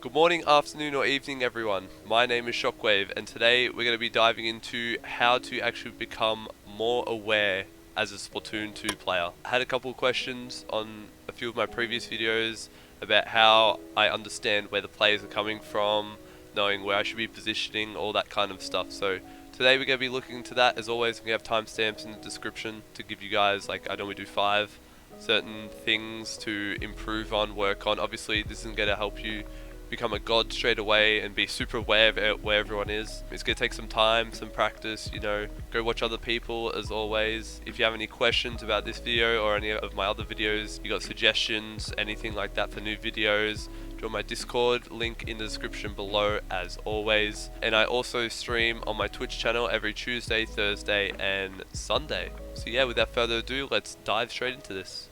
Good morning, afternoon or evening everyone. My name is ShockWavee and today we're going to be diving into how to actually become more aware as a Splatoon 2 player. I had a couple of questions on a few of my previous videos about how I understand where the players are coming from, knowing where I should be positioning, all that kind of stuff. So today we're going to be looking into that. As always, we have timestamps in the description to give you guys, like I normally do 5 certain things to improve on, work on. Obviously this isn't going to help you become a god straight away and be super aware of where everyone is. It's going to take some time, some practice, go watch other people as always. If you have any questions about this video or any of my other videos, you got suggestions, anything like that for new videos, join my Discord, link in the description below as always. And I also stream on my Twitch channel every Tuesday, Thursday and Sunday. So yeah, without further ado, let's dive straight into this.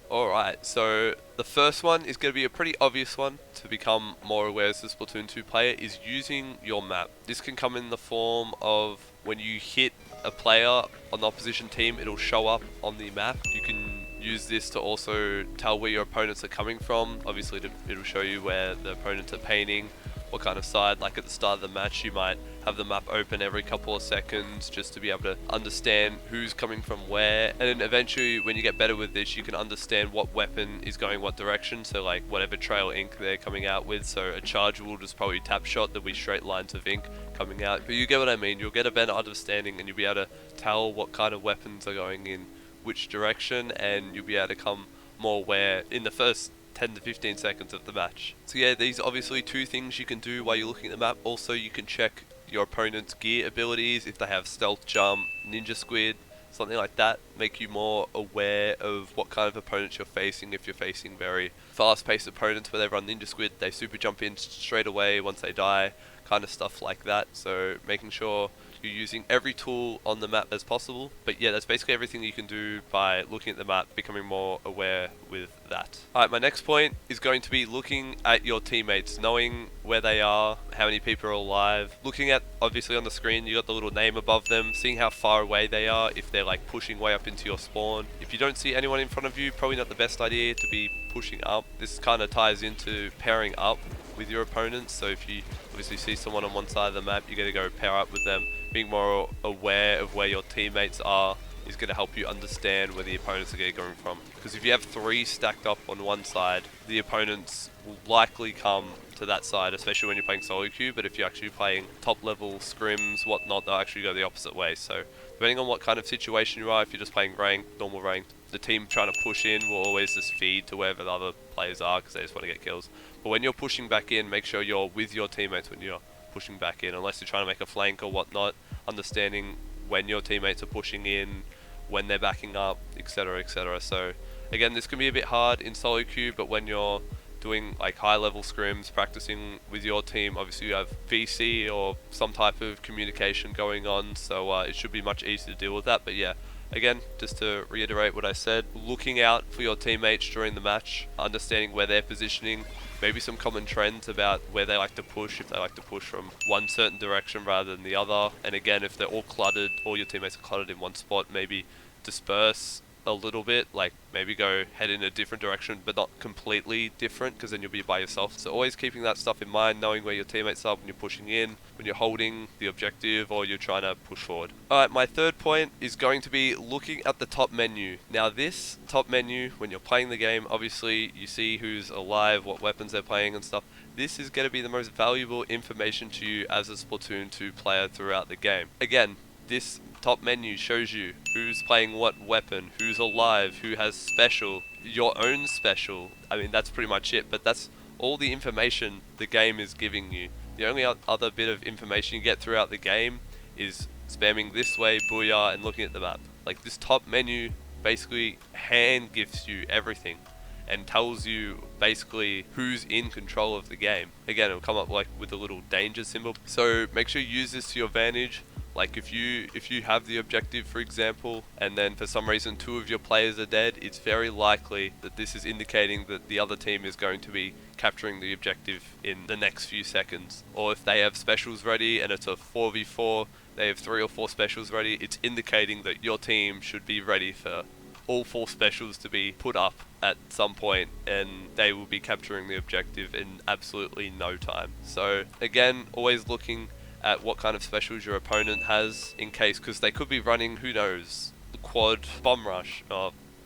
Alright, so the first one is going to be a pretty obvious one to become more aware as a Splatoon 2 player, is using your map. This can come in the form of when you hit a player on the opposition team, it'll show up on the map. You can use this to also tell where your opponents are coming from. Obviously it'll show you where the opponents are painting, what kind of side. Like at the start of the match you might have the map open every couple of seconds just to be able to understand who's coming from where, and then eventually when you get better with this you can understand what weapon is going what direction. So like whatever trail ink they're coming out with, so a charge will just probably tap shot, there'll be straight lines of ink coming out, but you get what I mean. You'll get a better understanding and you'll be able to tell what kind of weapons are going in which direction, and you'll be able to come more aware in the first 10 to 15 seconds of the match. So yeah, these are obviously 2 things you can do while you're looking at the map. Also you can check your opponent's gear abilities, if they have stealth jump, ninja squid, something like that. Make you more aware of what kind of opponents you're facing. If you're facing very fast paced opponents where they run ninja squid, they super jump in straight away once they die, kind of stuff like that. So making sure you're using every tool on the map as possible. But yeah, that's basically everything you can do by looking at the map, becoming more aware with that. Alright, my next point is going to be looking at your teammates, knowing where they are, how many people are alive. Looking at, obviously on the screen, you got the little name above them, seeing how far away they are, if they're like pushing way up into your spawn. If you don't see anyone in front of you, probably not the best idea to be pushing up. This kind of ties into pairing up with your opponents. So if you obviously see someone on one side of the map, you're going to go pair up with them. Being more aware of where your teammates are is going to help you understand where the opponents are going from. Because if you have 3 stacked up on one side, the opponents will likely come to that side, especially when you're playing solo queue. But if you're actually playing top level scrims, whatnot, they'll actually go the opposite way. So depending on what kind of situation you are, if you're just playing ranked, normal ranked, the team trying to push in will always just feed to wherever the other players are because they just want to get kills. But when you're pushing back in, make sure you're with your teammates when you're pushing back in, unless you're trying to make a flank or whatnot. Understanding when your teammates are pushing in, when they're backing up, etc, etc. So again, this can be a bit hard in solo queue, but when you're doing like high level scrims, practicing with your team, obviously you have VC or some type of communication going on, so it should be much easier to deal with that. But yeah, again, just to reiterate what I said, looking out for your teammates during the match, understanding where they're positioning, maybe some common trends about where they like to push, if they like to push from one certain direction rather than the other. And again, if they're all cluttered, all your teammates are cluttered in one spot, maybe disperse a little bit, like maybe go head in a different direction but not completely different, because then you'll be by yourself. So always keeping that stuff in mind, knowing where your teammates are when you're pushing in, when you're holding the objective or you're trying to push forward. Alright, my third point is going to be looking at the top menu. Now this top menu, when you're playing the game, obviously you see who's alive, what weapons they're playing and stuff. This is going to be the most valuable information to you as a Splatoon 2 player throughout the game. Again, this top menu shows you who's playing what weapon, who's alive, who has special, your own special. I mean, that's pretty much it, but that's all the information the game is giving you. The only other bit of information you get throughout the game is spamming this way, booyah, and looking at the map. Like this top menu basically hand gives you everything and tells you basically who's in control of the game. Again, it'll come up like with a little danger symbol. So make sure you use this to your advantage. Like if you have the objective, for example, and then for some reason 2 of your players are dead, it's very likely that this is indicating that the other team is going to be capturing the objective in the next few seconds. Or if they have specials ready and it's a 4v4, they have 3 or 4 specials ready, it's indicating that your team should be ready for all 4 specials to be put up at some point, and they will be capturing the objective in absolutely no time. So again, always looking at what kind of specials your opponent has in case, because they could be running, who knows, the quad bomb rush.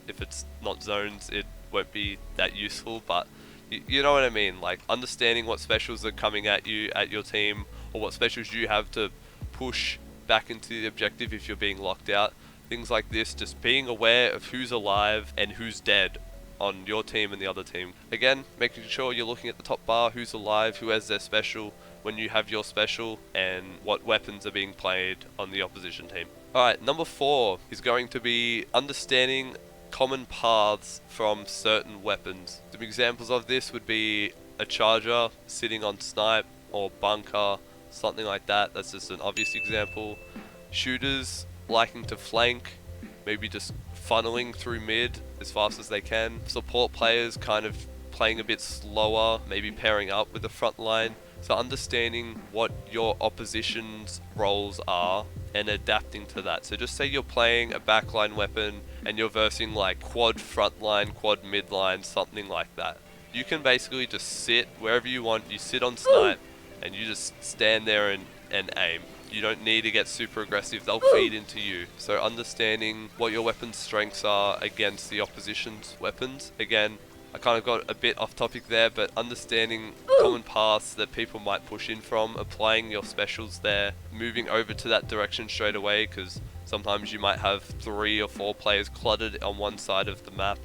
If it's not zones, it won't be that useful, but you know what I mean. Like, understanding what specials are coming at you, at your team, or what specials you have to push back into the objective if you're being locked out. Things like this, just being aware of who's alive and who's dead on your team and the other team. Again, making sure you're looking at the top bar, who's alive, who has their special when you have your special, and what weapons are being played on the opposition team. Alright, number 4 is going to be understanding common paths from certain weapons. Some examples of this would be a charger sitting on snipe or bunker, something like that. That's just an obvious example. Shooters liking to flank, maybe just funneling through mid as fast as they can. Support players kind of playing a bit slower, maybe pairing up with the front line. So understanding what your opposition's roles are and adapting to that. So just say you're playing a backline weapon and you're versing like quad frontline, quad midline, something like that. You can basically just sit wherever you want. You sit on snipe and you just stand there and aim. You don't need to get super aggressive, they'll feed into you. So understanding what your weapon's strengths are against the opposition's weapons. Again, I kind of got a bit off topic there, but understanding common paths that people might push in from, applying your specials there, moving over to that direction straight away, because sometimes you might have 3 or 4 players cluttered on one side of the map,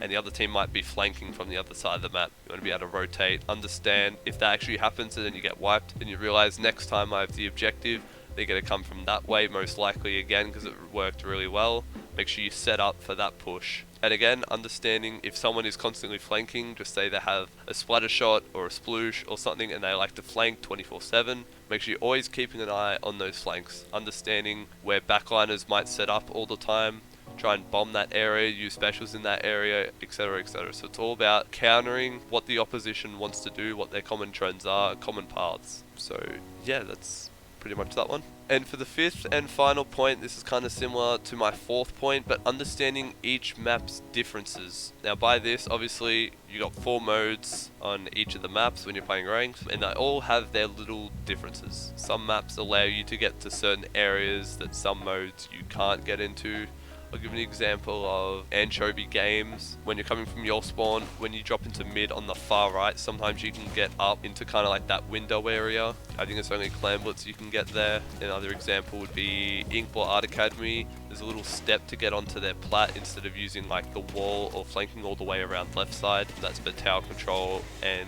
and the other team might be flanking from the other side of the map. You want to be able to rotate, understand if that actually happens and then you get wiped, and you realize next time I have the objective, they're going to come from that way, most likely again, because it worked really well. Make sure you set up for that push. And again, understanding if someone is constantly flanking, just say they have a splatter shot or a sploosh or something and they like to flank 24/7, make sure you're always keeping an eye on those flanks. Understanding where backliners might set up all the time, try and bomb that area, use specials in that area, etc, etc. So it's all about countering what the opposition wants to do, what their common trends are, common paths. So yeah, that's pretty much that one. And for the 5th and final point, this is kind of similar to my 4th point, but understanding each map's differences. Now by this, obviously, you got 4 modes on each of the maps when you're playing ranked, and they all have their little differences. Some maps allow you to get to certain areas that some modes you can't get into. I'll give an example of anchovy games. When you're coming from your spawn, when you drop into mid on the far right, sometimes you can get up into kind of like that window area. I think it's only Clan Blitz you can get there. Another example would be Inkball Art Academy. There's a little step to get onto their plat instead of using like the wall or flanking all the way around left side. That's for tower control and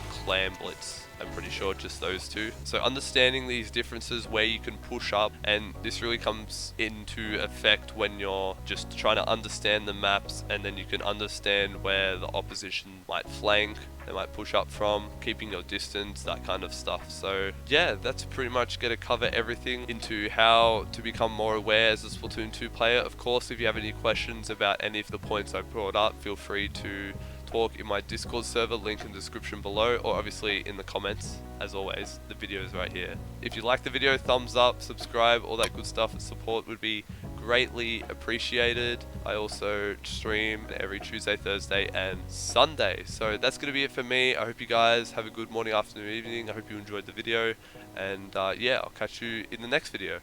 Clan Blitz. I'm pretty sure just those 2. So understanding these differences, where you can push up, and this really comes into effect when you're just trying to understand the maps, and then you can understand where the opposition might flank, they might push up from, keeping your distance, that kind of stuff. So yeah, that's pretty much going to cover everything into how to become more aware as a Splatoon 2 player. Of course, if you have any questions about any of the points I brought up, feel free to talk in my Discord server, link in the description below, or obviously in the comments. As always, the video is right here. If you like the video, thumbs up, subscribe, all that good stuff, and support would be greatly appreciated. I also stream every Tuesday, Thursday, and Sunday. So that's going to be it for me. I hope you guys have a good morning, afternoon, evening. I hope you enjoyed the video, and yeah, I'll catch you in the next video.